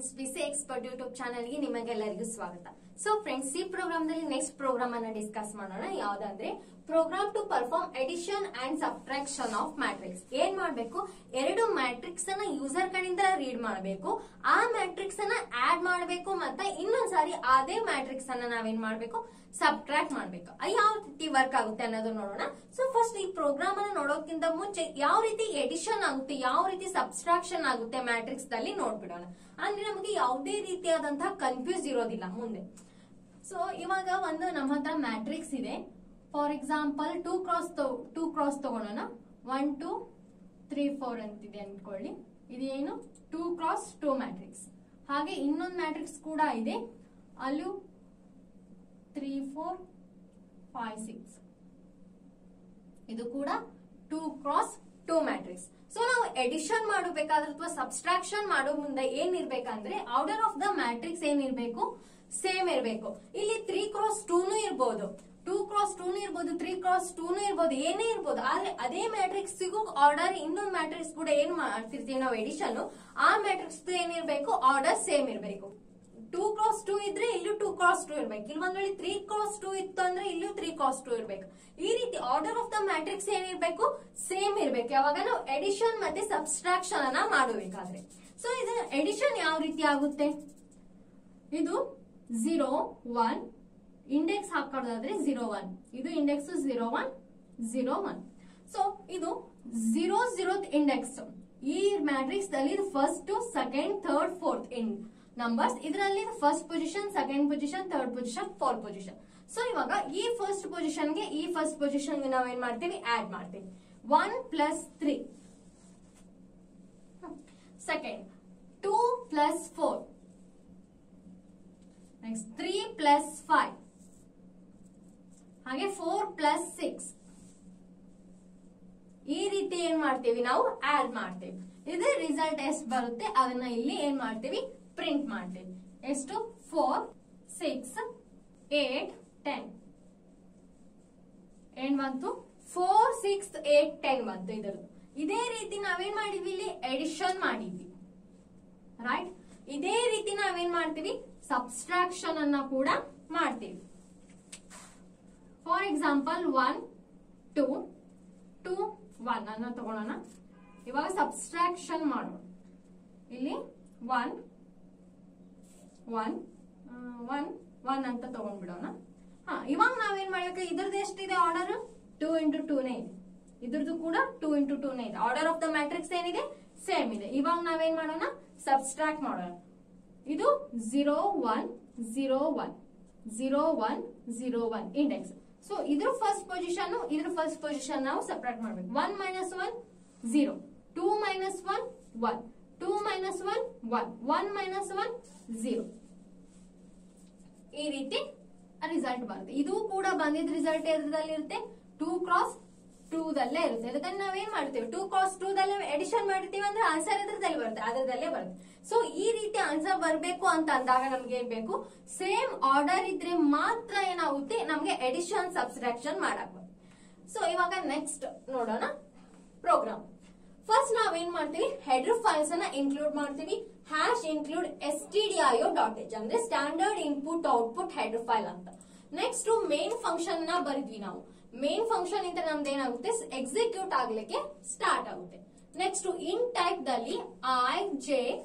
Friends, BC expert YouTube channel ಗೆ ನಿಮಗೆಲ್ಲರಿಗೂ ಸ್ವಾಗತ. ಸೊ ಫ್ರೆಂಡ್ಸ್, ಈ ಪ್ರೋಗ್ರಾಮ್ ದಲ್ಲಿ ನೆಕ್ಸ್ಟ್ ಪ್ರೋಗ್ರಾಮ್ ಅನ್ನ ಡಿಸ್ಕಸ್ ಮಾಡೋಣ. ಯಾವ್ದಂದ್ರೆ program to perform addition and subtraction of matrix. ಏನ್ ಮಾಡ್ಬೇಕು, ಎರಡು ಮ್ಯಾಟ್ರಿಕ್ಸ್ ಅನ್ನ ಯೂಸರ್ ಕಡೆಯಿಂದ ರೀಡ್ ಮಾಡಬೇಕು, ಆ ಮ್ಯಾಟ್ರಿಕ್ಸ್ ಅನ್ನ ಆಡ್ ಮಾಡಬೇಕು, ಮತ್ತೆ ಇನ್ನೊಂದ್ಸಾರಿ ಅದೇ ಮ್ಯಾಟ್ರಿಕ್ಸ್ ಅನ್ನ ನಾವೇನ್ ಮಾಡ್ಬೇಕು, ಸಬ್ಟ್ರಾಕ್ಟ್ ಮಾಡ್ಬೇಕು. ಯಾವ ರೀತಿ ವರ್ಕ್ ಆಗುತ್ತೆ ಅನ್ನೋದು ನೋಡೋಣ. ಸೊ ಫಸ್ಟ್ ಈ ಪ್ರೋಗ್ರಾಮ್ ಅನ್ನ ನೋಡೋಕ್ಕಿಂತ ಮುಂಚೆ ಯಾವ ರೀತಿ ಎಡಿಷನ್ ಆಗುತ್ತೆ, ಯಾವ ರೀತಿ ಸಬ್ಸ್ಟ್ರಾಕ್ಷನ್ ಆಗುತ್ತೆ ಮ್ಯಾಟ್ರಿಕ್ಸ್ ದಲ್ಲಿ ನೋಡ್ಬಿಡೋಣ. ಅಂದ್ರೆ ನಮಗೆ ಯಾವುದೇ ರೀತಿಯಾದಂತಹ ಕನ್ಫ್ಯೂಸ್ ಇರೋದಿಲ್ಲ ಮುಂದೆ. ಸೊ ಇವಾಗ ಒಂದು ನಮ್ಮ ಹತ್ರ ಮ್ಯಾಟ್ರಿಕ್ಸ್ ಇದೆ. ಫಾರ್ ಎಕ್ಸಾಂಪಲ್ 2 ಕ್ರಾಸ್ ತಗೊಳ್ಳೋಣ. 1 2 3 4 ಅಂತಿದೆ ಅನ್ಕೊಳ್ಳಿ. ಇದೇನು 2 ಕ್ರಾಸ್ 2 ಮ್ಯಾಟ್ರಿಕ್ಸ್. ಹಾಗೆ ಇನ್ನೊಂದು ಮ್ಯಾಟ್ರಿಕ್ಸ್ ಕೂಡ ಇದೆ, ಅಲ್ಲೂ 3 4 5 6. ಇದು ಕೂಡ 2 ಕ್ರಾಸ್ 2 ಮ್ಯಾಟ್ರಿಕ್ಸ್. ಸೊ ನಾವು ಎಡಿಷನ್ ಮಾಡಬೇಕಾದ್ರೆ ಅಥವಾ ಸಬ್ಸ್ಟ್ರಾಕ್ಷನ್ ಮಾಡೋ ಮುಂದೆ ಏನಿರ್ಬೇಕಂದ್ರೆ ಆರ್ಡರ್ ಆಫ್ ದ ಮ್ಯಾಟ್ರಿಕ್ಸ್ ಏನಿರ್ಬೇಕು, ಸೇಮ್ ಇರಬೇಕು. ಇಲ್ಲಿ 3 ಕ್ರಾಸ್ 2 ಇರ್ಬೋದು, 2 ಕ್ರಾಸ್ 2 ಇರ್ಬೋದು, 3 ಕ್ರಾಸ್ 2 ಇರ್ಬೋದು, ಏನೇ ಇರ್ಬೋದು. ಆದ್ರೆ ಅದೇ ಮ್ಯಾಟ್ರಿಕ್ಸ್ ಆರ್ಡರ್ ಇನ್ನೊಂದು ಮ್ಯಾಟ್ರಿಕ್ಸ್ ಕೂಡ ಏನ್ ಮಾಡ್ತಿರ್ತೀವಿ ನಾವು ಎಡಿಷನ್, ಆ ಮ್ಯಾಟ್ರಿಕ್ಸ್ ಏನಿರ್ಬೇಕು, ಆರ್ಡರ್ ಸೇಮ್ ಇರಬೇಕು. 2 ಕ್ರಾಸ್ 2 ಇದ್ರೆ ಇಲ್ಲೂ 2 ಕ್ರಾಸ್ 2 ಇರ್ಬೇಕು. ಇಲ್ಲಿ ಒಂದ್ ವೇಳೆ 3 ಕ್ರಾಸ್ 2 ಇತ್ತು ಅಂದ್ರೆ ಇಲ್ಲೂ 3 ಕ್ರಾಸ್ 2 ಇರ್ಬೇಕು. ಈ ರೀತಿ ಆರ್ಡರ್ ಆಫ್ ದ ಮ್ಯಾಟ್ರಿಕ್ಸ್ ಏನಿರ್ಬೇಕು, ಸೇಮ್ ಇರ್ಬೇಕು ಯಾವಾಗ ನಾವು ಎಡಿಷನ್ ಮತ್ತೆ ಸಬ್ಸ್ಟ್ರಾಕ್ಷನ್ ಅನ್ನ ಮಾಡಬೇಕಾದ್ರೆ. ಸೊ ಇದು ಎಡಿಷನ್ ಯಾವ ರೀತಿ ಆಗುತ್ತೆ, ಇದು 0 1 ಇಂಡೆಕ್ಸ್ ಹಾಕೋದಾದ್ರೆ 0 1, ಇದು ಇಂಡೆಕ್ಸ್ 0 1 0 1. ಸೊ ಇದು 0 0th ಇಂಡೆಕ್ಸ್. ಈ ಮ್ಯಾಟ್ರಿಕ್ಸ್ ದಲ್ಲಿ ಫಸ್ಟ್ ಸೆಕೆಂಡ್ ಥರ್ಡ್ ಫೋರ್ತ್ ಇನ್ ನಂಬರ್ಸ್. ಇದರಲ್ಲಿ first position, second position, third position, fourth position. So ಇವಾಗ ಈ ಫಸ್ಟ್ ಪೊಸಿಷನ್ ಗೆ ಈ ಫಸ್ಟ್ ಪೊಸಿಷನ್ ನಾವೇನ್ ಮಾಡ್ತೀವಿ, ಆಡ್ ಮಾಡ್ತೀವಿ. 1 plus 3, second 2 plus 4, next 3 plus 5, ಹಾಗೆ 4 ಪ್ಲಸ್ 6. ಈ ರೀತಿ ಏನ್ ಮಾಡ್ತೀವಿ, ನಾವು ಆಡ್ ಮಾಡ್ತೀವಿ. ಇದು ರಿಸಲ್ಟ್ ಎಷ್ಟು ಬರುತ್ತೆ ಅದನ್ನ ಇಲ್ಲಿ ಏನ್ ಮಾಡ್ತೀವಿ, ಪ್ರಿಂಟ್ ಮಾಡ್ತೀವಿ. ಎಷ್ಟು, 4 6 8 10 ಏನ್ ಬಂತು, 4 6 8 10 ಬಂತು ಇದರದ್ದು. ಇದೇ ರೀತಿ ನಾವೇನ್ ಮಾಡಿದ್ವಿ, ಇಲ್ಲಿ ಎಡಿಷನ್ ಮಾಡಿದ್ವಿ, ರೈಟ್. ಇದೇ ರೀತಿ ನಾವೇನ್ ಮಾಡ್ತೀವಿ, ಸಬ್ಸ್ಟ್ರಾಕ್ಷನ್ ಅನ್ನ ಕೂಡ ಮಾಡ್ತೀವಿ. ಫಾರ್ ಎಕ್ಸಾಂಪಲ್ 1 2 2 1 ಅನ್ನ ತಗೊಳ್ಳೋಣ. ಇವಾಗ ಸಬ್ಸ್ಟ್ರಾಕ್ಷನ್ ಮಾಡೋಣ. ಇಲ್ಲಿ 1 1 1 1 ಅಂತ ತಗೊಂಡ್ಬಿಡೋಣ. ಇವಾಗ ನಾವೇನ್ ಮಾಡ್ಬೇಕು, ಇದ್ರದ್ದು ಎಷ್ಟಿದೆ ಆರ್ಡರ್, 2 into 2 ನೇ ಇದೆ. ಇದ್ರದ್ದು ಕೂಡ 2 into 2 ನೇ ಇದೆ. ಆರ್ಡರ್ ಆಫ್ ದ ಮ್ಯಾಟ್ರಿಕ್ಸ್ ಏನಿದೆ, ಸೇಮ್ ಇದೆ. ಇವಾಗ ನಾವೇನ್ ಮಾಡೋಣ, ಸಬ್ಸ್ಟ್ರಾಕ್ಟ್ ಮಾಡೋಣ. ಇದು 0 1 0 1 0 1 0 1 ಇಂಡೆಕ್ಸ್. ಸೊ ಇದ್ರ ಫಸ್ಟ್ ಪೊಸಿಷನ್, ಇದ್ರ ಫಸ್ಟ್ ಪೊಸಿಷನ್ ನಾವು ಸಪ್ರೇಟ್ ಮಾಡ್ಬೇಕು. 1 minus 1 0, 2 minus 1 1, 2 minus 1 1, 1 minus 1 0. ಈ ರೀತಿ ರಿಸಲ್ಟ್ ಬರುತ್ತೆ. ಇದು ಕೂಡ ಬಂದಿದ್ ರಿಸಲ್ಟ್ ಎದ್ರಲ್ಲಿ ಇರುತ್ತೆ, 2 ಕ್ರಾಸ್ 2 ದಲ್ಲೇ ಇರುತ್ತೆ. ಅದಕ್ಕೆ ನಾವೇನ್ ಮಾಡ್ತೀವಿ, 2 ಕ್ರಾಸ್ 2 ದಲ್ಲೇ ಎಡಿಷನ್ ಮಾಡ್ತೀವಿ ಅಂದ್ರೆ ಆನ್ಸರ್ ಇದ್ರದಲ್ಲಿ ಬರುತ್ತೆ, ಅದರದಲ್ಲೇ ಬರುತ್ತೆ. ಸೊ ಈ ರೀತಿ ಆನ್ಸರ್ ಬರ್ಬೇಕು ಅಂತ ಅಂದಾಗ ನಮ್ಗೆ ಏನ್ ಬೇಕು, ಸೇಮ್ ಆರ್ಡರ್ ಇದ್ರೆ ಮಾತ್ರ ಏನಾಗುತ್ತೆ, ನಮ್ಗೆ ಎಡಿಷನ್ ಸಬ್ಸ್ಟ್ರಾಕ್ಷನ್ ಮಾಡಕ್. ಸೊ ಇವಾಗ ನೆಕ್ಸ್ಟ್ ನೋಡೋಣ ಪ್ರೋಗ್ರಾಮ್. ಫಸ್ಟ್ ನಾವೇನ್ ಮಾಡ್ತೀವಿ, ಹೆಡರ್ ಫೈಲ್ಸ್ ಅನ್ನ ಇನ್ಕ್ಲೂಡ್ ಮಾಡ್ತೀವಿ. #include stdio.h ಅಂದ್ರೆ standard input output header file ಅಂತ. ನೆಕ್ಸ್ಟ್ ಮೇನ್ ಫಂಕ್ಷನ್ ನ ಬರಿದ್ವಿ ನಾವು. ಮೇನ್ ಫಂಕ್ಷನ್ ಇಂದ ನಮ್ದು ಏನಾಗುತ್ತೆ, ಎಕ್ಸಿಕ್ಯೂಟ್ ಆಗ್ಲಿಕ್ಕೆ ಸ್ಟಾರ್ಟ್ ಆಗುತ್ತೆ. ನೆಕ್ಸ್ಟ್ ಇನ್ ಟೈಪ್ ದಲ್ಲಿ I J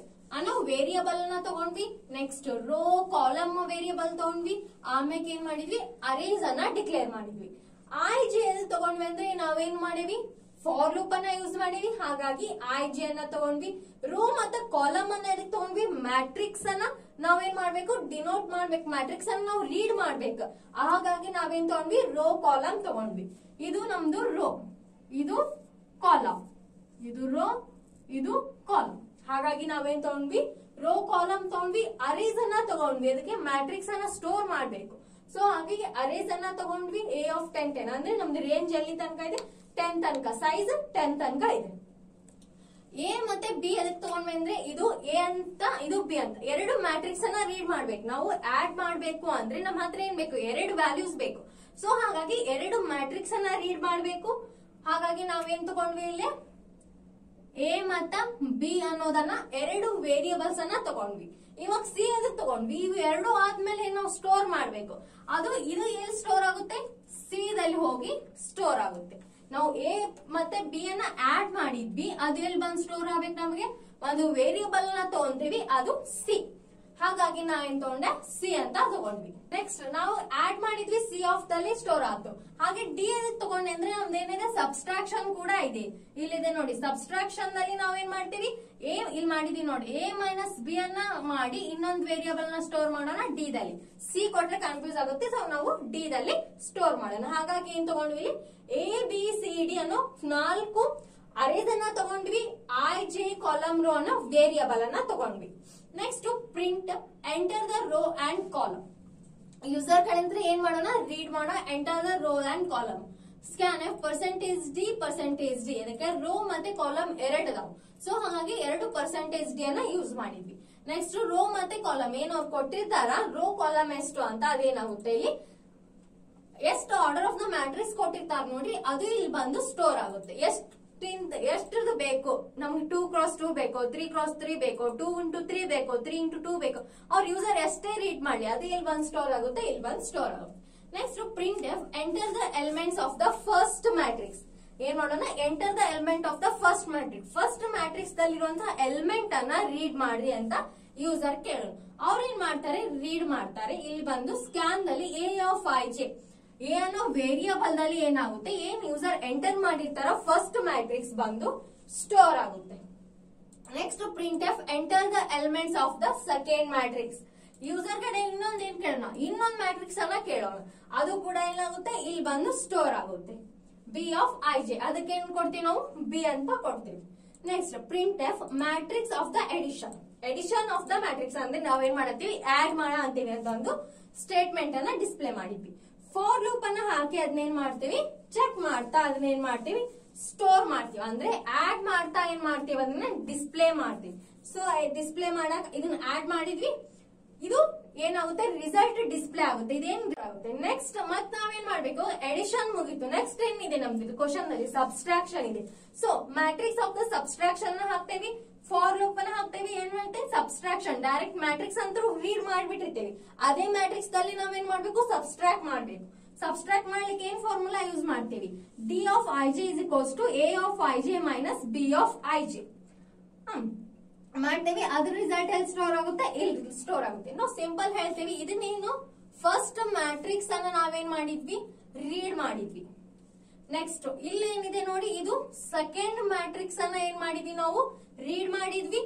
ಅನ್ನೋ ವೇರಿಯಬಲ್ ನ ತಗೊಂಡ್ವಿ. ನೆಕ್ಸ್ಟ್ ರೋ ಕಾಲಮ್ ವೇರಿಯಬಲ್ ತಗೊಂಡ್ವಿ. ಆಮೇಲೆ ಏನ್ ಮಾಡಿದ್ವಿ, ಅರೇಸ್ ಅನ್ನ ಡಿಕ್ಲೇರ್ ಮಾಡಿದ್ವಿ. I J ತಗೊಂಡ್ವಿ ಅಂದ್ರೆ ನಾವೇನ್ ಮಾಡಿವಿ, ಫಾರ್ ಲೂಪ್ ಅನ್ನ ಯೂಸ್ ಮಾಡಿವಿ. ಹಾಗಾಗಿ I J ಅನ್ನ ತಗೊಂಡ್ವಿ. ರೋ ಮತ್ತೆ ಕಾಲಮ್ ಅನ್ನ ತಗೊಂಡ್ವಿ. ಮ್ಯಾಟ್ರಿಕ್ಸ್ ಅನ್ನ ನಾವೇನ್ ಮಾಡ್ಬೇಕು, ಡಿನೋಟ್ ಮಾಡ್ಬೇಕು. ಮ್ಯಾಟ್ರಿಕ್ಸ್ ಅನ್ನ ನಾವು ರೀಡ್ ಮಾಡ್ಬೇಕು. ಹಾಗಾಗಿ ನಾವೇನ್ ತಗೊಂಡ್ವಿ, ರೋ ಕಾಲಮ್ ತಗೊಂಡ್ವಿ. ಇದು ನಮ್ದು ರೋ, ಇದು ಕಾಲಮ್, ಇದು ರೋ, ಇದು ಕಾಲಮ್. ಹಾಗಾಗಿ ನಾವೇನ್ ತಗೊಂಡ್ವಿ, ರೋ ಕಾಲಮ್ ತಗೊಂಡ್ವಿ. ಅರೇಸ್ ಅನ್ನ ತಗೊಂಡ್ವಿ, ಅದಕ್ಕೆ ಮ್ಯಾಟ್ರಿಕ್ಸ್ ಅನ್ನ ಸ್ಟೋರ್ ಮಾಡ್ಬೇಕು. ಸೊ ಹಾಗಾಗಿ ಅರೇಸ್ ಅನ್ನ ತಗೊಂಡ್ವಿ. A of 10 10 ಅಂದ್ರೆ ನಮ್ದು ರೇಂಜ್ ಎಲ್ಲಿ ತನಕ ಇದೆ, 10 ತನಕ, ಸೈಜ್ 10 ತನಕ ಇದೆ. ಎ ಮತ್ತೆ ಬಿ ಎದಕ್ಕೆ ತಗೊಂಡ್ವಿ ಅಂದ್ರೆ ಇದು ಎ ಅಂತ, ಇದು ಬಿ ಅಂತ, ಎರಡು ಮ್ಯಾಟ್ರಿಕ್ಸ್ ಅನ್ನ ರೀಡ್ ಮಾಡ್ಬೇಕು. ನಾವು ಆಡ್ ಮಾಡ್ಬೇಕು ಅಂದ್ರೆ ನಮ್ಮ ಹತ್ರ ಏನ್ ಬೇಕು, ಎರಡು ವ್ಯಾಲ್ಯೂಸ್ ಬೇಕು. ಸೊ ಹಾಗಾಗಿ ಎರಡು ಮ್ಯಾಟ್ರಿಕ್ಸ್ ಅನ್ನ ರೀಡ್ ಮಾಡ್ಬೇಕು. ಹಾಗಾಗಿ ನಾವೇನ್ ತಗೊಂಡ್ವಿ, ಇಲ್ಲಿ ಎ ಮತ್ತ ಬಿ ಅನ್ನೋದನ್ನ ಎರಡು ವೇರಿಯೇಬಲ್ಸ್ ಅನ್ನ ತಗೊಂಡ್ವಿ. ಇವಾಗ ಸಿ ಅದಕ್ಕೆ ತಗೊಂಡ್ವಿ. ಇವು ಎರಡು ಆದ್ಮೇಲೆ ನಾವು ಸ್ಟೋರ್ ಮಾಡ್ಬೇಕು. ಇದು ಎಲ್ಲಿ ಸ್ಟೋರ್ ಆಗುತ್ತೆ? ಸಿ ದಲ್ಲಿ ಹೋಗಿ ಸ್ಟೋರ್ ಆಗುತ್ತೆ. ನಾವು ಎ ಮತ್ತೆ ಬಿ ಅನ್ನ ಆಡ್ ಮಾಡಿದ್ವಿ, ಅದು ಎಲ್ಲಿ ಬಂದು ಸ್ಟೋರ್ ಆಗ್ಬೇಕು? ನಮಗೆ ಒಂದು ವೇರಿಯೇಬಲ್ ನ ತಗೊಂತೀವಿ, ಅದು ಸಿ. ಹಾಗಾಗಿ ನಾವೇನ್ ತಗೊಂಡೆ? ಸಿ ಅಂತ ತಗೊಂಡ್ವಿ. ನೆಕ್ಸ್ಟ್ ನಾವು ಆಡ್ ಮಾಡಿದ್ವಿ, ಸಿ ಆಫ್ ದಲ್ಲಿ ಸ್ಟೋರ್ ಆಯ್ತು. ಹಾಗೆ ಡಿ ತಗೊಂಡೆ ಅಂದ್ರೆ ನಮ್ದೇನಿದೆ? ಸಬ್ಸ್ಟ್ರಾಕ್ಷನ್ ಕೂಡ ಇದೆ. ಇಲ್ಲಿದೆ ನೋಡಿ, ಸಬ್ಸ್ಟ್ರಾಕ್ಷನ್ ನಲ್ಲಿ ನಾವೇನ್ ಮಾಡ್ತೀವಿ? ಇಲ್ಲಿ ಮಾಡಿದೀವಿ ನೋಡಿ, ಎ ಮೈನಸ್ ಬಿ ಅನ್ನ ಮಾಡಿ ಇನ್ನೊಂದು ವೇರಿಯೇಬಲ್ ನ ಸ್ಟೋರ್ ಮಾಡೋಣ ಡಿ ದಲ್ಲಿ. ಸಿ ಕೊಟ್ರೆ ಕನ್ಫ್ಯೂಸ್ ಆಗುತ್ತೆ, ಸೊ ನಾವು ಡಿ ದಲ್ಲಿ ಸ್ಟೋರ್ ಮಾಡೋಣ. ಹಾಗಾಗಿ ಏನ್ ತಗೊಂಡ್ವಿ? ಎ ಬಿ ಸಿ ಡಿ ಅನ್ನೋ 4 ಅರೇಸ್ ಅನ್ನ ತಗೊಂಡ್ವಿ. ಐ ಜೆ ಕಾಲಮ್ ರೋ ಅನ್ನೋ ವೇರಿಯೇಬಲ್ ಅನ್ನ ತಗೊಂಡ್ವಿ. Next print enter the row and column. User ಕಡೆಯಿಂದ ಏನ್ ಮಾಡೋಣ? ರೀಡ್ ಮಾಡೋಣ. Enter the row and column. Scan F %d ಅದಕ್ಕೆ ರೋ ಮತ್ತೆ ಕಾಲಮ್ ಎರಡು ಅದಾವ, ಸೊ ಹಾಗಾಗಿ 2 %d ಅನ್ನ ಯೂಸ್ ಮಾಡಿದ್ವಿ. ನೆಕ್ಸ್ಟ್ ರೋ ಮತ್ತೆ ಕಾಲಮ್ ಏನ್ ಅವ್ರು ಕೊಟ್ಟಿರ್ತಾರ, ರೋ ಕಾಲಮ್ ಎಷ್ಟು ಅಂತ ಅದೇನಾಗುತ್ತೆ? ಇಲ್ಲಿ ಎಷ್ಟು ಆರ್ಡರ್ ಆಫ್ ದ ಮ್ಯಾಟ್ರಿಕ್ಸ್ ಕೊಟ್ಟಿರ್ತಾರ ನೋಡಿ, ಅದು ಇಲ್ಲಿ ಬಂದು ಸ್ಟೋರ್ ಆಗುತ್ತೆ. ಎಷ್ಟ್ರದ್ದು ಬೇಕು ನಮ್ಗೆ? 2x2 ಬೇಕು, 3x3 ಬೇಕು, 2x3 ಬೇಕು, 3x2 ಬೇಕು. ಅವ್ರ ಯೂಸರ್ ಎಷ್ಟೇ ರೀಡ್ ಮಾಡ್ಲಿ, ಅದು ಇಲ್ಲಿ ಬಂದು ಸ್ಟೋರ್ ಆಗುತ್ತೆ, ಇಲ್ಲಿ ಬಂದು ಸ್ಟೋರ್ ಆಗುತ್ತೆ. Next print f enter the elements of the first matrix. ಏನ್ ಮಾಡೋಣ? Enter the element of the first matrix. First matrix ದಲ್ಲಿರುವಂತಹ ಎಲಿಮೆಂಟ್ ಅನ್ನ ರೀಡ್ ಮಾಡ್ರಿ ಅಂತ ಯೂಸರ್ ಕೇಳೋಣ. ಅವ್ರ ಏನ್ ಮಾಡ್ತಾರೆ? ರೀಡ್ ಮಾಡ್ತಾರೆ. ಇಲ್ಲಿ ಬಂದು ಸ್ಕ್ಯಾನ್ ದಲ್ಲಿ A of I J, A ಅನ್ನೋ ವೇರಿಯೇಬಲ್ ದಲ್ಲಿ ಏನಾಗುತ್ತೆ? ಏನ್ ಯೂಸರ್ ಎಂಟರ್ ಮಾಡಿರ್ತಾರೋ ಫಸ್ಟ್ ಮ್ಯಾಟ್ರಿಕ್ಸ್ ಬಂದು ಸ್ಟೋರ್ ಆಗುತ್ತೆ. Next print f enter the elements of the second matrix. User ಕಡೆ ಇನ್ನೊಂದ್ ಏನ್ ಕೇಳೋಣ? ಇನ್ನೊಂದ್ ಮ್ಯಾಟ್ರಿಕ್ಸ್ ಅನ್ನ ಕೇಳೋಣ. ಅದು ಕೂಡ ಏನಾಗುತ್ತೆ? ಇಲ್ಲಿ ಬಂದು ಸ್ಟೋರ್ ಆಗುತ್ತೆ. ಬಿ ಆಫ್ ಐ ಜೆ, ಅದಕ್ಕೆ ಏನ್ ಕೊಡ್ತೀವಿ ನಾವು? ಬಿ ಅಂತ ಕೊಡ್ತೀವಿ. Next print F matrix of the addition of the matrix ಅಂದ್ರೆ ನಾವೇನ್ ಮಾಡತ್ತೀವಿ? ಆಡ್ ಮಾಡ ಅಂತೀವಿ ಅಂತ ಒಂದು ಸ್ಟೇಟ್ಮೆಂಟ್ ಅನ್ನ ಡಿಸ್ಪ್ಲೇ ಮಾಡಿದ್ವಿ. ಫಾರ್ ಲೂಪ್ ಅನ್ನ ಹಾಕಿ ಅದನ್ನೇನ್ ಮಾಡ್ತೀವಿ? ಚೆಕ್ ಮಾಡ್ತಾ ಅದನ್ನೇನ್ ಮಾಡ್ತೀವಿ? ಸ್ಟೋರ್ ಮಾಡ್ತೀವಿ. ಅಂದ್ರೆ ಆಡ್ ಮಾಡ್ತಾ ಏನ್ ಮಾಡ್ತೀವಿ? ಅದನ್ನ ಡಿಸ್ಪ್ಲೇ ಮಾಡ್ತೀವಿ. ಸೊ ಡಿಸ್ಪ್ಲೇ ಮಾಡಕ್ ಇದನ್ನ ಆಡ್ ಮಾಡಿದ್ವಿ, ಇದು ಏನಾಗುತ್ತೆ? ರಿಸಲ್ಟ್ ಡಿಸ್ಪ್ಲೇ ಆಗುತ್ತೆ. ಇದೇನ್ ಆಗುತ್ತೆ? ನೆಕ್ಸ್ಟ್ ಮತ್ ನಾವೇನ್ ಮಾಡ್ಬೇಕು? ಎಡಿಷನ್ ಮುಗಿತು. ನೆಕ್ಸ್ಟ್ ಏನಿದೆ ನಮ್ದು ಕ್ವಶನ್ ನಲ್ಲಿ? ಸಬ್ಸ್ಟ್ರಾಕ್ಷನ್ ಇದೆ. So matrix of the subtraction ಹಾಕ್ತೇವಿ, ಫಾರ್ ಲೂಪ್ ಅನ್ನ ಹಾಕ್ತೇವಿ. ಏನ್ ಮಾಡ್ತೇವೆ? ಸಬ್ಸ್ಟ್ರಾಕ್ಷನ್. ಡೈರೆಕ್ಟ್ ಮ್ಯಾಟ್ರಿಕ್ಸ್ ಅಂತೂ ರೀಡ್ ಮಾಡ್ಬಿಟ್ಟಿರ್ತೇವೆ. ಅದೇ ಮ್ಯಾಟ್ರಿಕ್ಸ್ ದಲ್ಲಿ ನಾವೇನ್ ಮಾಡ್ಬೇಕು? ಸಬ್ಸ್ಟ್ರಾಕ್ಟ್ ಮಾಡ್ಬೇಕು. ಸಬ್ಸ್ಟ್ರಾಕ್ಟ್ ಮಾಡ್ಲಿಕ್ಕೆ ಏನ್ ಫಾರ್ಮುಲಾ ಯೂಸ್ ಮಾಡ್ತೀವಿ? D of I J is equals to A of I J minus B of I J ಮಾಡ್ತೇವೆ. ಅದ್ರ ರಿಸಲ್ಟ್ ಎಲ್ಲಿ ಸ್ಟೋರ್ ಆಗುತ್ತೆ? ಇಲ್ಲಿ ಸ್ಟೋರ್ ಆಗುತ್ತೆ. ನಾವು ಸಿಂಪಲ್ ಹೇಳ್ತೇವೆ, ಇದನ್ನೇನು ಫಸ್ಟ್ ಮ್ಯಾಟ್ರಿಕ್ಸ್ ಅನ್ನ ನಾವೇನ್ ಮಾಡಿದ್ವಿ? ರೀಡ್ ಮಾಡಿದ್ವಿ. ನೆಕ್ಸ್ಟ್ ಇಲ್ಲಿ ಏನಿದೆ ನೋಡಿ, ಇದು ಸೆಕೆಂಡ್ ಮ್ಯಾಟ್ರಿಕ್ಸ್ ಅನ್ನ ಏನ್ ಮಾಡಿದ್ವಿ? ನಾವು ರೀಡ್ ಮಾಡಿದ್ವಿ.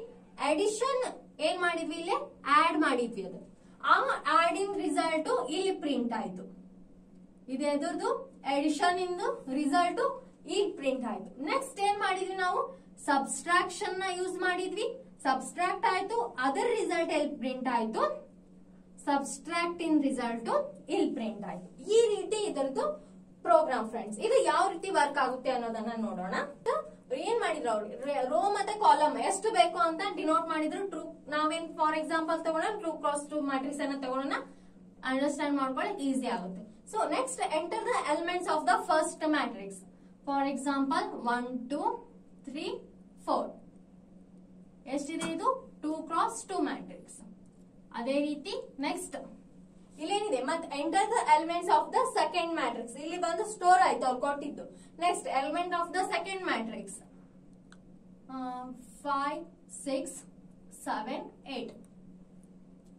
ಅಡಿಷನ್ ಏನ್ ಮಾಡಿದ್ವಿ? ಇಲ್ಲಿ ಆಡ್ ಮಾಡಿದ್ವಿ. ಅದು ಆ ಆಡಿಂಗ್ ರಿಸಲ್ಟ್ ಇಲ್ಲಿ ಪ್ರಿಂಟ್ ಆಯ್ತು. ಇದು ಎದುರ್ದು ಅಡಿಷನ್ ಇಂದು ರಿಸಲ್ಟ್ ಇಲ್ಲಿ ಪ್ರಿಂಟ್ ಆಯ್ತು. ನೆಕ್ಸ್ಟ್ ಏನ್ ಮಾಡಿದ್ವಿ? ನಾವು ಸಬ್ಸ್ಟ್ರಾಕ್ಷನ್ ನ ಯೂಸ್ ಮಾಡಿದ್ವಿ. ಸಬ್ಸ್ಟ್ರಾಕ್ಟ್ ಆಯ್ತು, ಅದರ ರಿಸಲ್ಟ್ ಎಲ್ಲಿ ಪ್ರಿಂಟ್ ಆಯ್ತು? ಸಬ್ಸ್ಟ್ರಾಕ್ಟ್ ಇನ್ ರಿಸಲ್ಟ್ ಇಲ್ಲಿ ಪ್ರಿಂಟ್ ಆಯ್ತು. ಈ ರೀತಿ ಇದರದ್ದು ಪ್ರೋಗ್ರಾಮ್ ಫ್ರೆಂಡ್ಸ್. ಇದು ಯಾವ ರೀತಿ ವರ್ಕ್ ಆಗುತ್ತೆ ಅನ್ನೋದನ್ನ ನೋಡೋಣ. ಏನ್ ಮಾಡಿದ್ರು ಅವ್ರು? ರೋ ಮತ್ತೆ ಕಾಲಮ್ ಎಷ್ಟು ಬೇಕು ಅಂತ ಡಿನೋಟ್ ಮಾಡಿದ್ರು. ಟ್ರೂ ನಾವೇನ್ ಫಾರ್ ಎಕ್ಸಾಂಪಲ್ ತಗೊಳ್ಳೋಣ, 2x2 ಮ್ಯಾಟ್ರಿಕ್ಸ್ ಅನ್ನ ತಗೊಳ್ಳೋಣ. ಅಂಡರ್ಸ್ಟ್ಯಾಂಡ್ ಮಾಡ್ಕೊಳ್ಳೋಕೆ ಈಸಿ ಆಗುತ್ತೆ. So next enter the elements of the first matrix. For example 1 2 3 4 ಎಷ್ಟಿದೆ? ಇದು 2x2 ಮ್ಯಾಟ್ರಿಕ್ಸ್. ಅದೇ ರೀತಿ ನೆಕ್ಸ್ಟ್ ಇಲ್ಲೇನಿದೆ? ಮತ್ತೆ enter the elements of the second matrix. ಇಲ್ಲಿ ಬಂದು ಸ್ಟೋರ್ ಆಯ್ತು ಅವ್ರು ಕೊಟ್ಟಿದ್ದು. Next element of the second matrix 5 6 7 8.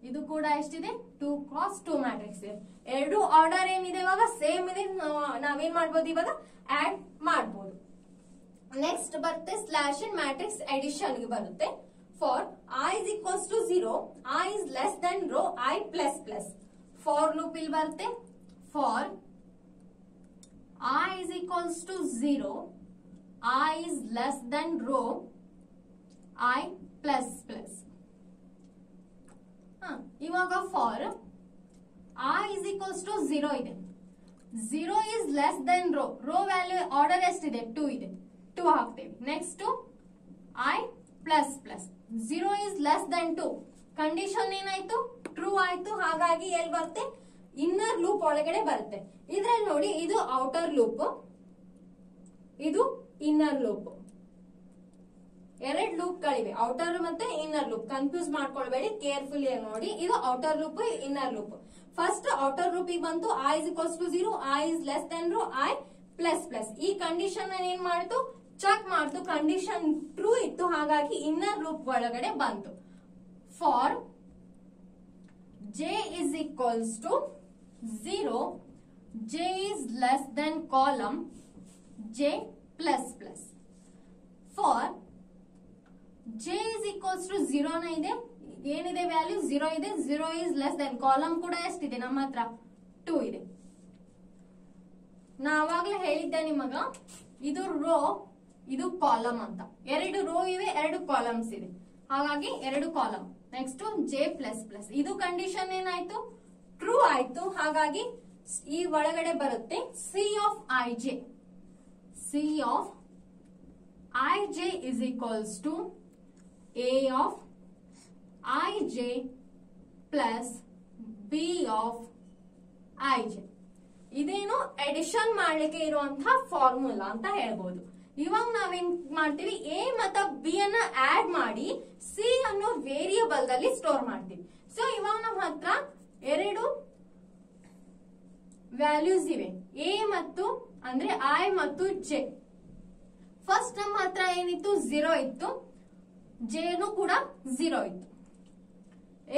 ಇದು ಕೂಡ ಎಷ್ಟಿದೆ? 2x2 ಮ್ಯಾಟ್ರಿಕ್ಸ್ ಇದೆ. ಎರಡು ಆರ್ಡರ್ ಏನಿದೆ ಇವಾಗ ಸೇಮ್ ಇದೆ. ನಾವೇನ್ ಮಾಡ್ಬೋದು? ಇವಾಗ ಆಡ್ ಮಾಡ್ಬೋದು. ನೆಕ್ಸ್ಟ್ ಬರುತ್ತೆ ಸ್ಲಾಶ್ ಇನ್ ಮ್ಯಾಟ್ರಿಕ್ಸ್ ಎಡಿಷನ್ ಗೆ ಬರುತ್ತೆ. For I is equals to 0, I is less than row I plus plus. For loop ಇಲ್ಲಿ ಬರುತ್ತೆ. For I is equals to 0, I is less than row I plus plus. ಇವಾಗ for I is equals to 0 ಇದೆ. 0 is less than row. Row value order ಎಷ್ಟಿದೆ? 2 ಇದೆ. 2 ಹಾಕ್ತೇವೆ. Next i plus plus. 0 is less than 2. Condition ಏನಾಯ್ತು? True ಆಯ್ತು. ಹಾಗಾಗಿ ಎಲ್ಲಿ ಬರುತ್ತೆ? ಇನ್ನರ್ ಲೂಪ್ ಒಳಗಡೆ ಬರುತ್ತೆ. ಇದ್ರಲ್ಲಿ ನೋಡಿ, ಇದು ಔಟರ್ ಲೂಪ್, ಇದು ಇನ್ನರ್ ಲೂಪ್. ಎರಡು ಲೂಪ್ ಗಳಿವೆ, ಔಟರ್ ಮತ್ತೆ ಇನ್ನರ್ ಲೂಪ್. ಕನ್ಫ್ಯೂಸ್ ಮಾಡ್ಕೊಳ್ಬೇಡಿ, ಕೇರ್ಫುಲಿ ನೋಡಿ. ಇದು outer loop, inner loop. First outer loop ಬಂತು i is equals to 0, i is less than row, i plus plus. ಈ ಕಂಡೀಷನ್ ಏನ್ ಮಾಡ್ತು, ಚೆಕ್ ಮಾಡ್ತು. ಕಂಡೀಷನ್ ಟ್ರೂ ಇತ್ತು, ಹಾಗಾಗಿ ಇನ್ನರ್ ಲೂಪ್ ಒಳಗಡೆ ಬಂತು. For j is equals to 0, j is less than column j plus plus. For j is equals to 0 ನ ಇದೆ, ಏನಿದೆ ವ್ಯಾಲ್ಯೂ 0 ಇದೆ. 0 is less than, ಕಾಲಮ್ ಕೂಡ ಎಷ್ಟಿದೆ ನಮ್ಮ ಹತ್ರ 2 ಇದೆ. ನಾವಾಗ್ಲೇ ಹೇಳಿದ್ದೆ ನಿಮಗ, ಇದು ರೋ ಇದು ಕಾಲಮ್ ಅಂತ. ಎರಡು ರೋ ಇವೆ, ಎರಡು ಕಾಲಮ್ಸ್ ಇದೆ, ಹಾಗಾಗಿ ಎರಡು column. Next J plus plus. ಇದು ಕಂಡೀಷನ್ ಏನಾಯ್ತು, ಟ್ರೂ ಆಯ್ತು, ಹಾಗಾಗಿ ಈ ಒಳಗಡೆ ಬರುತ್ತೆ C of I J. C of I J is equals to A of I J plus B of I J. ಇದೇನು ಅಡಿಷನ್ ಮಾಡ್ಲಿಕ್ಕೆ ಇರುವಂತಹ ಫಾರ್ಮುಲಾ ಅಂತ ಹೇಳ್ಬೋದು. ಇವಾಗ ನಾವೇನ್ ಮಾಡ್ತೀವಿ, ಎ ಮತ್ತು ಬಿ ಅನ್ನ ಆಡ್ ಮಾಡಿ ಸಿ ಅನ್ನೋ ವೇರಿಯಬಲ್ ದಲ್ಲಿ ಸ್ಟೋರ್ ಮಾಡ್ತೀವಿ. ಸೊ ಇವಾಗ ನಮ್ಮ ಹತ್ರ ಎರಡು ವ್ಯಾಲ್ಯೂಸ್ ಇವೆ, ಎ ಮತ್ತು ಅಂದ್ರೆ ಐ ಮತ್ತು ಜೆ. ಫಸ್ಟ್ ನಮ್ಮ ಹತ್ರ ಏನಿತ್ತು, 0 ಇತ್ತು, ಜೆನು ಕೂಡ 0 ಇತ್ತು.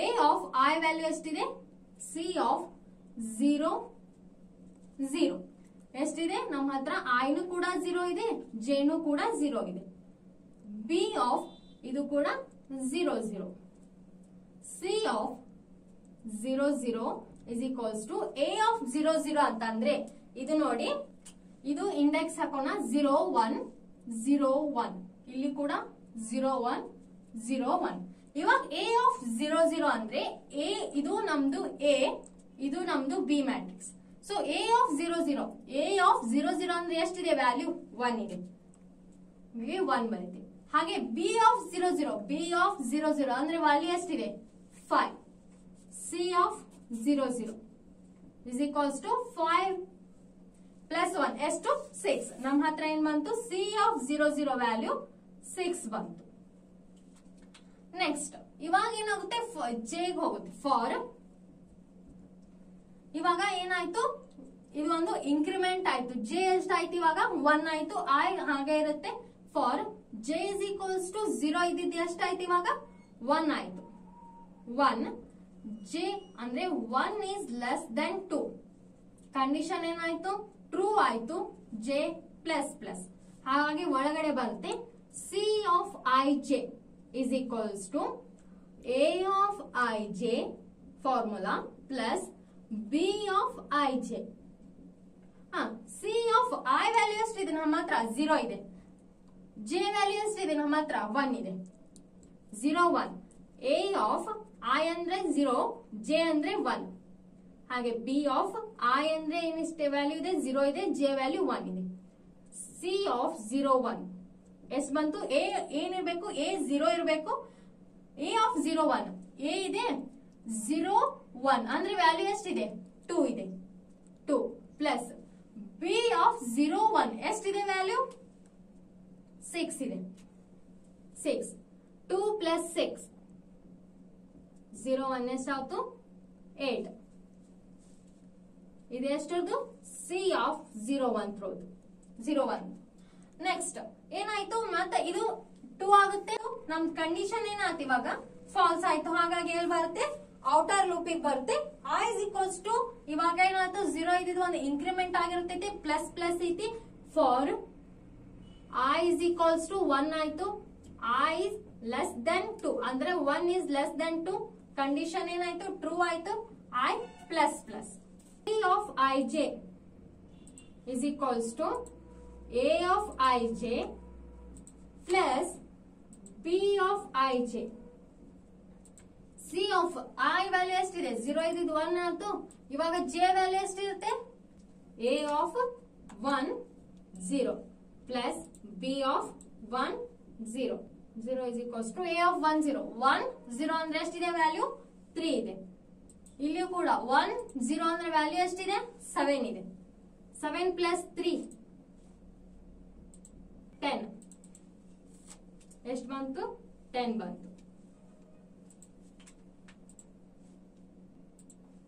ಎ ಆಫ್ ಐ ವ್ಯಾಲ್ಯೂ ಎಷ್ಟಿದೆ, ಸಿ ಆಫ್ 0 0 ಎಷ್ಟಿದೆ ನಮ್ಮ ಹತ್ರ, ಐನು ಕೂಡ 0 ಇದೆ, ಜೆನು ಕೂಡ 0 ಇದೆ. ಬಿ ಆಫ್ ಇದು ಕೂಡ 0 0. C of 0 0 is equals to A of 0 0 ಅಂತಂದ್ರೆ ಇದು ನೋಡಿ, ಇದು ಇಂಡೆಕ್ಸ್ ಹಾಕೋಣ 0 1 0 1, ಇಲ್ಲಿ ಕೂಡ 0 1 0 1. ಇವಾಗ ಎ ಆಫ್ 0 0 ಅಂದ್ರೆ ಎ ಇದು ನಮ್ದು ಎ, ಇದು ನಮ್ದು B matrix. So A of 0 0, A of 0 0 ಅಂದ್ರೆ ಎಷ್ಟಿದೆ ವ್ಯಾಲ್ಯೂ, 1 ಇದೆ, 1 ಬರುತ್ತೆ. ಹಾಗೆ ಬಿ ಆಫ್ 0 0, ಬಿ ಆಫ್ 0 0 ಅಂದ್ರೆ ವ್ಯಾಲ್ಯೂ ಎಷ್ಟಿದೆ, 5. C of 0 0 is equals to 5 plus 1 ಎಷ್ಟು, 6. ನಮ್ಮ ಹತ್ರ ಏನ್ ಬಂತು, ಸಿ ಆಫ್ 0 0 ವ್ಯಾಲ್ಯೂ 6 ಬಂತು. ನೆಕ್ಸ್ಟ್ ಇವಾಗ ಏನಾಗುತ್ತೆ, ಜೆಗೆ ಹೋಗುತ್ತೆ. ಫಾರ್ ಇವಾಗ ಏನಾಯ್ತು, ಇದು ಒಂದು ಇನ್ಕ್ರಿಮೆಂಟ್ ಆಯ್ತು. ಜೆ ಎಷ್ಟಾಯ್ತು ಇವಾಗ, 1 ಆಯ್ತು. ಐ ಹಾಗೆ ಇರುತ್ತೆ. For J is equals to 0 ಇದ್ದಿದ್ದು ಎಷ್ಟಾಯ್ತು ಇವಾಗ, 1 ಆಯ್ತು. 1 ಜೆ ಅಂದ್ರೆ 1 ಈಸ್ ಲೆಸ್ ದೆನ್ 2. ಕಂಡೀಷನ್ ಏನಾಯ್ತು, ಟ್ರೂ ಆಯ್ತು. ಜೆ ಪ್ಲಸ್ ಪ್ಲಸ್, ಹಾಗಾಗಿ ಒಳಗಡೆ ಬರುತ್ತೆ C of I J is equals to A of I J formula plus B of I J. C of I value ಎಷ್ಟಿದೆ ನಮ್ಮ ಹತ್ರ, 0 ಇದೆ. ಜೆ ವ್ಯಾಲ್ಯೂ ಎಷ್ಟಿದೆ ನಮ್ಮ ಹತ್ರ, 1 ಇದೆ. 0 1. ಎ ಆಫ್ ಐ ಅಂದ್ರೆ 0, ಜೆ ಅಂದ್ರೆ 1. ಹಾಗೆ ಬಿ ಆಫ್ ಐ ಅಂದ್ರೆ ಏನಿಷ್ಟೇ ವ್ಯಾಲ್ಯೂ ಇದೆ, 0 ಇದೆ, ಜೆ ವ್ಯಾಲ್ಯೂ 1 ಇದೆ. ಸಿ ಆಫ್ 0 1 ಎಷ್ಟು ಬಂತು, ಎ ಏನಿರ್ಬೇಕು, ಎ 0 ಇರಬೇಕು. ಎ ಆಫ್ 0 1, ಎ ಇದೆ 0 1 ಅಂದ್ರೆ ವ್ಯಾಲ್ಯೂ ಎಷ್ಟಿದೆ, 2 ಇದೆ. 2 ಪ್ಲಸ್ ಬಿ ಆಫ್ 0 1 ಎಷ್ಟಿದೆ ವ್ಯಾಲ್ಯೂ, 6 ಇದೆ. 6 2 ಪ್ಲಸ್ 6 0 1 ಎಷ್ಟಾಯ್ತು, 8. ಇದು ಎಷ್ಟರದ್ದು, ಸಿ ಆಫ್ 0 1 ಥ್ರೋದು 0 1. ನೆಕ್ಸ್ಟ್ ಏನಾಯ್ತು, ಮತ್ತೆ ಇದು 2 ಆಗುತ್ತೆ. ನಮ್ ಕಂಡೀಷನ್ ಏನಾಯ್ತು ಇವಾಗ, ಫಾಲ್ಸ್ ಆಯ್ತು. ಹಾಗಾಗಿ ಎಲ್ಲಿ ಬರುತ್ತೆ, ಔಟರ್ ಲೂಪಿಗೆ ಬರುತ್ತೆ. ಐ ಇಸ್ ಈಕ್ವಲ್ಸ್ ಟು ಇವಾಗ ಏನಾಯ್ತು, 0 ಇದ್ದಿದ್ದು ಒಂದು ಇನ್ಕ್ರಿಮೆಂಟ್ ಆಗಿರ್ತೈತಿ, ಪ್ಲಸ್ ಪ್ಲಸ್ ಐತಿ. For I is equals to 1 ಆಯ್ತು. ಐ ಇಸ್ ಲೆಸ್ ದೆನ್ 2 ಅಂದ್ರೆ 1 ಇಸ್ ಲೆಸ್ ದೆನ್ 2. ಕಂಡೀಷನ್ ಏನಾಯ್ತು, ಟ್ರೂ ಆಯ್ತು. I plus plus c of I J is equals to A of I J plus B of I J. C of I value ಎಷ್ಟಿದೆ, 0 ಇದ್ದಿದ್ದು 1 ಆಯ್ತು. ಇವಾಗ j value ಎಷ್ಟಿರುತ್ತೆ, a of 1 0 plus B of 1 0. 0 is equals to A of 1 0. 1 0 ಅಂದ್ರೆ ಎಷ್ಟಿದೆ value, 3 ಇದೆ. ಇಲ್ಲಿಯೂ ಕೂಡ 1 0 ಅಂದ್ರೆ ವ್ಯಾಲ್ಯೂ ಎಷ್ಟಿದೆ, 7 ಇದೆ. 7 ಪ್ಲಸ್ 3 10. ಎಷ್ಟು ಬಂತು 10 ಬಂತು.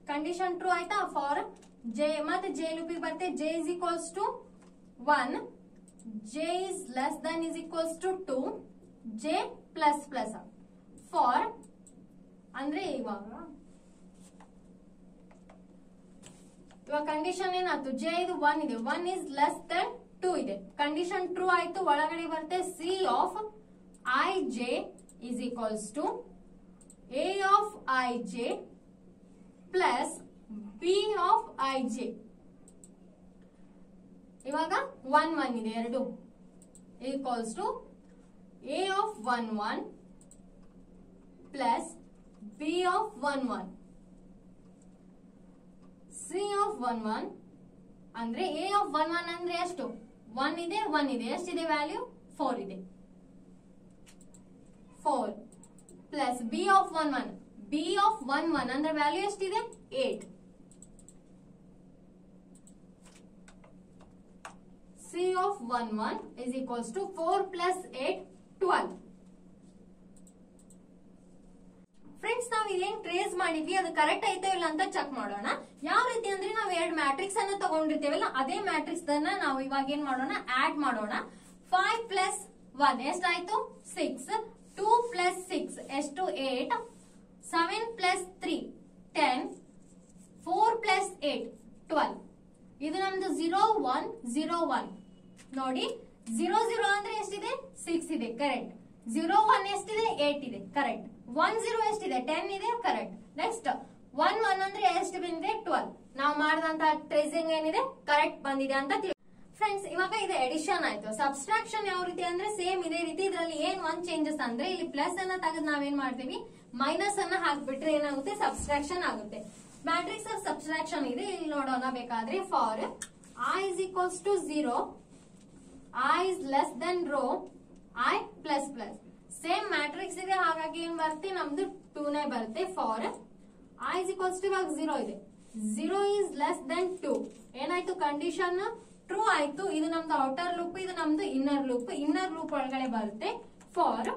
ಕಂಡೀಷನ್ ಟ್ರೂ ಆಯ್ತಾ. ಫಾರ್ ಜೆ ಮತ್ತೆ ಜೆ ಲೂಪಿಗೆ ಬರುತ್ತೆ. J is equals to 1, J is less than is equals to 2, J plus plus. For ಅಂದ್ರೆ ಇವಾಗ ಕಂಡೀಷನ್ ಏನಾಯ್ತು, ಜೆ ಇದು 1 ಇದೆ, 1 ಇಸ್ ಲೆಸ್ ದನ್ 2 ಇದೆ. ಕಂಡೀಷನ್ ಟ್ರೂ ಆಯ್ತು. ಒಳಗಡೆ ಬರುತ್ತೆ C of I J is equals to A of I J plus B of I J. ಇವಾಗ 1 1 ಇದೆ, 2 equals to A of 1 1 plus B of 1 1. C of 1 1 ಅಂದ್ರೆ A of 1 1 ಅಂದ್ರೆ ಎಷ್ಟು, 1 ಇದೆ 1 ಇದೆ, ಎಷ್ಟಿದೆ ವ್ಯಾಲ್ಯೂ 4 ಇದೆ. 4 plus B of 1 1, B of 1 1 ಅಂದ್ರೆ ವ್ಯಾಲ್ಯೂ ಎಷ್ಟಿದೆ 8. C of 1 1 is equals to 4 plus 8 12. Friends, ನಾವ್ ಇದೇನ್ ಟ್ರೇಸ್ ಮಾಡಿದ್ವಿ ಅದು ಕರೆಕ್ಟ್ ಐತೋ ಇಲ್ಲ ಅಂತ ಚೆಕ್ ಮಾಡೋಣ. ಯಾವ ರೀತಿ ಅಂದ್ರೆ ನಾವು 2 ಮ್ಯಾಟ್ರಿಕ್ಸ್ ಅನ್ನ ತಗೊಂಡಿರ್ತೇವಲ್ಲ ಅದೇ ಮ್ಯಾಟ್ರಿಕ್ಸ್ ಅನ್ನ ನಾವು ಇವಾಗ ಏನ್ ಮಾಡೋಣ, ಆಡ್ ಮಾಡೋಣ. 5 ಪ್ಲಸ್ 1 ಎಷ್ಟಾಯ್ತು 6, 2 ಪ್ಲಸ್ 6 ಎಷ್ಟು 8, 7 ಪ್ಲಸ್ 3 10, 4 ಪ್ಲಸ್ 8 12. ಇದು ನಮ್ದು 0 1 0 1 ನೋಡಿ. 0 0 ಅಂದ್ರೆ ಎಷ್ಟಿದೆ 6 ಇದೆ, ಕರೆಕ್ಟ್. 0 1 ಎಷ್ಟಿದೆ 8 ಇದೆ, ಕರೆಕ್ಟ್. 1 0 ಎಷ್ಟಿದೆ 10 ಇದೆ, ಕರೆಕ್ಟ್. ನೆಕ್ಸ್ಟ್ 1 1 ಅಂದ್ರೆ ಎಷ್ಟು ಬಂದಿದೆ 12. ನಾವು ಮಾಡಿದಂತ ಟ್ರೇಸಿಂಗ್ ಏನಿದೆ ಕರೆಕ್ಟ್ ಬಂದಿದೆ ಅಂತ ತಿಳಿ. ಫ್ರೆಂಡ್ಸ್, ಇವಾಗ ಇದು ಎಡಿಷನ್ ಆಯ್ತು. ಸಬ್ಸ್ಟ್ರಾಕ್ಷನ್ ಯಾವ ರೀತಿ ಅಂದ್ರೆ ಸೇಮ್ ಇದೇ ರೀತಿ. ಇದರಲ್ಲಿ ಏನ್ ಒಂದ್ ಚೇಂಜಸ್ ಅಂದ್ರೆ ಇಲ್ಲಿ ಪ್ಲಸ್ ಅನ್ನ ತೆಗೆದು ನಾವೇನ್ ಮಾಡ್ತೀವಿ, ಮೈನಸ್ ಅನ್ನ ಹಾಕ್ಬಿಟ್ರೆ ಏನಾಗುತ್ತೆ ಸಬ್ಸ್ಟ್ರಾಕ್ಷನ್ ಆಗುತ್ತೆ. ಮ್ಯಾಟ್ರಿಕ್ಸ್ ಆಫ್ ಸಬ್ಸ್ಟ್ರಾಕ್ಷನ್ ಇದೆ, ಇಲ್ಲಿ ನೋಡೋಣ ಬೇಕಾದ್ರೆ. For I is equals to 0, I is less than row I plus plus. Same matrix ಇದೆ, ಹಾಗಾಗಿ ಏನ್ ಬರುತ್ತೆ ನಮ್ದು 2 ನೇ ಬರುತ್ತೆ. For I is equals to ಇವಾಗ 0 ಇದೆ, 0 ಇಸ್ ಲೆಸ್ ದೆನ್ 2. ಏನಾಯ್ತು ಕಂಡೀಷನ್ ಟ್ರೂ ಆಯ್ತು. ಇದು ನಮ್ದು ಔಟರ್ ಲೂಪ್, ಇದು ನಮ್ದು ಇನ್ನರ್ ಲೂಪ್. ಇನ್ನರ್ ಲೂಪ್ ಒಳಗಡೆ ಬರುತ್ತೆ. For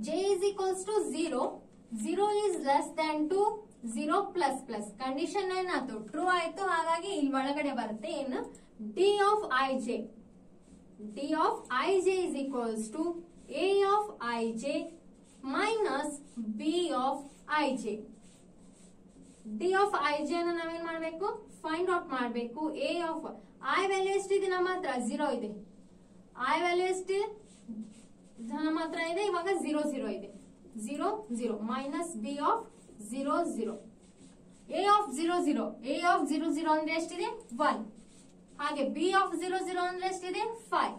J is equals to 0, 0 is less than 2, 0 plus plus. Condition ಏನಾಯ್ತು ಟ್ರೂ ಆಯ್ತು, ಹಾಗಾಗಿ ಇಲ್ಲಿ ಒಳಗಡೆ ಬರುತ್ತೆ ಏನು, D of I J. D of I J is equals to A of I J minus B of I J. D of I J ಅನ್ನ ನಾವೇನ್ ಮಾಡ್ಬೇಕು, ಫೈಂಡ್ ಔಟ್ ಮಾಡ್ಬೇಕು. ಎ ಆಫ್ ಐ ವ್ಯಾಲ್ಯೂ ಎಷ್ಟಿದೆ ನಮ್ಮ ಹತ್ರ 0 ಇದೆ, ಐ ವ್ಯಾಲ್ಯೂ ಎಷ್ಟಿದೆ ನಮ್ಮ ಹತ್ರ ಇದೆ ಇವಾಗ 0 0 ಇದೆ, 0 0 minus B of 0 0. A of 0 0, A of 0 0 ಅಂದ್ರೆ ಎಷ್ಟಿದೆ 1. ಹಾಗೆ ಬಿ ಆಫ್ 0 0 ಅಂದ್ರೆ ಎಷ್ಟಿದೆ 5.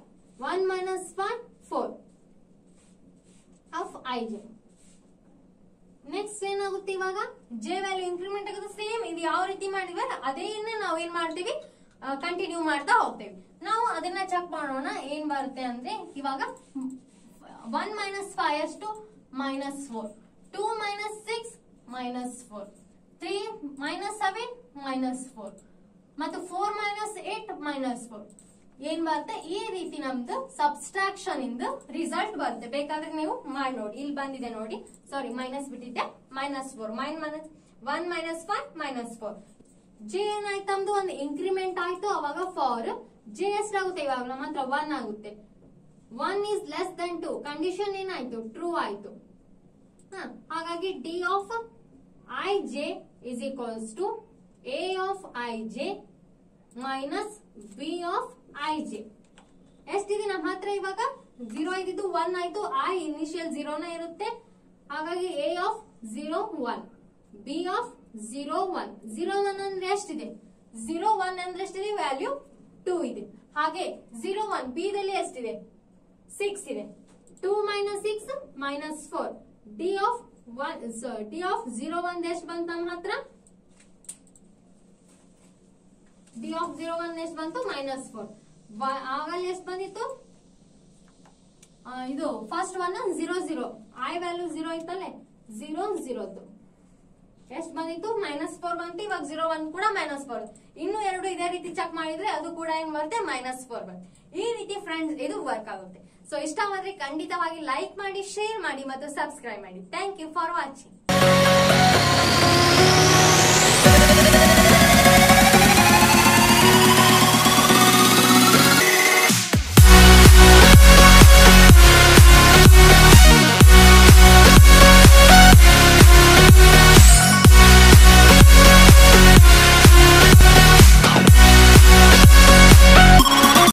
1 minus 1 4 of I J. Next ಏನಾಗುತ್ತೆ ಇವಾಗ ಜೆ ವ್ಯಾಲ್ಯೂ ಇನ್ಕ್ರಿಮೆಂಟ್ ಆಗುತ್ತೆ. ಸೇಮ್ ಇದು ಯಾವ ರೀತಿ ಮಾಡಿದ್ವಿ ಅದೇ ನಾವು ಏನ್ ಮಾಡ್ತೀವಿ ಕಂಟಿನ್ಯೂ ಮಾಡ್ತಾ ಹೋಗ್ತೇವೆ. ನಾವು ಅದನ್ನ ಚೆಕ್ ಮಾಡೋಣ ಏನ್ ಬರುತ್ತೆ ಅಂದ್ರೆ. ಇವಾಗ 1 ಮೈನಸ್ 5 ಎಷ್ಟು minus 4, 2 minus 6 minus 4, 3 minus 7 minus 4 ಮತ್ತು 4 ಮೈನಸ್ 8 ಮೈನಸ್ 4. ಏನ್ ಬರುತ್ತೆ ಈ ರೀತಿ ನಮ್ದು ಸಬ್ಸ್ಟ್ರಾಕ್ಷನ್ ಇಂದ ರಿಸಲ್ಟ್ ಬರುತ್ತೆ. ಬೇಕಾದ್ರೆ ನೀವು ಮಾಡಿ ನೋಡಿ, ಇಲ್ಲಿ ಬಂದಿದೆ ನೋಡಿ, ಸಾರಿ ಮೈನಸ್ ಬಿಟ್ಟಿದ್ದೆ, ಮೈನಸ್ 4 1 ಮೈನಸ್ 5 ಮೈನಸ್ 4. ಜೆ ಏನಾಯ್ತು ನಮ್ದು ಒಂದು ಇನ್ಕ್ರಿಮೆಂಟ್ ಆಯ್ತು. ಅವಾಗ ಫಾರ್ ಜೆ ಎಷ್ಟಾಗುತ್ತೆ ಇವಾಗ ನಮ್ಮ ಹತ್ರ 1 ಆಗುತ್ತೆ. 1 ಇಸ್ ಲೆಸ್ ದನ್ 2 ಕಂಡೀಷನ್ ಏನಾಯ್ತು ಟ್ರೂ ಆಯ್ತು. ಹಾಗಾಗಿ D of I J is equals to A of I J minus B of I J. ಎಷ್ಟಿದೆ ನಮ್ಮ ಹತ್ರ ಇವಾಗ 0 ಇದ್ದಿದ್ದು 1 ಆಯ್ತು. ಐ ಇನಿಷಿಯಲ್ 0 ನ ಇರುತ್ತೆ, ಹಾಗಾಗಿ ಎ ಆಫ್ 0 1, ಬಿ ಆಫ್ 0 1. 0 1 ಅಂದ್ರೆ ಎಷ್ಟಿದೆ 0 1 ಅಂದ್ರೆ ಎಷ್ಟಿದೆ ವ್ಯಾಲ್ಯೂ 2 ಇದೆ. ಹಾಗೆ 0 1 ಬಿ ದಲ್ಲಿ ಎಷ್ಟಿದೆ 6 ಇದೆ. 2 ಮೈನಸ್ 6 ಮೈನಸ್ 4. ಡಿ ಆಫ್ 0 1 ಎಷ್ಟು ಬಂತು ನಮ್ಮ ಹತ್ರ, ಡಿ ಆಫ್ 0 1 ಎಷ್ಟು ಬಂತು ಮೈನಸ್ 4. ಆಗಲ್ಲಿ ಎಷ್ಟು ಬಂದಿತ್ತು ಇದು ಫಸ್ಟ್ 1 0 0, ಐ ವ್ಯಾಲ್ಯೂ 0 ಇತ್ತಲ್ಲೇ 0 0 ಎಷ್ಟು ಬಂದಿತ್ತು ಮೈನಸ್ 4 ಬಂತು. ಇವಾಗ 0 1 ಕೂಡ ಮೈನಸ್ 4. ಇನ್ನು ಎರಡು ಇದೇ ರೀತಿ ಚೆಕ್ ಮಾಡಿದ್ರೆ ಅದು ಕೂಡ ಏನ್ ಬರುತ್ತೆ ಮೈನಸ್ 4 ಬರುತ್ತೆ. ಈ ರೀತಿ ಫ್ರೆಂಡ್ಸ್ ಇದು ವರ್ಕ್ ಆಗುತ್ತೆ. ಸೊ ಇಷ್ಟವಾದ್ರೆ ಖಂಡಿತವಾಗಿ ಲೈಕ್ ಮಾಡಿ, ಶೇರ್ ಮಾಡಿ ಮತ್ತು ಸಬ್ಸ್ಕ್ರೈಬ್ ಮಾಡಿ. Thank you for watching.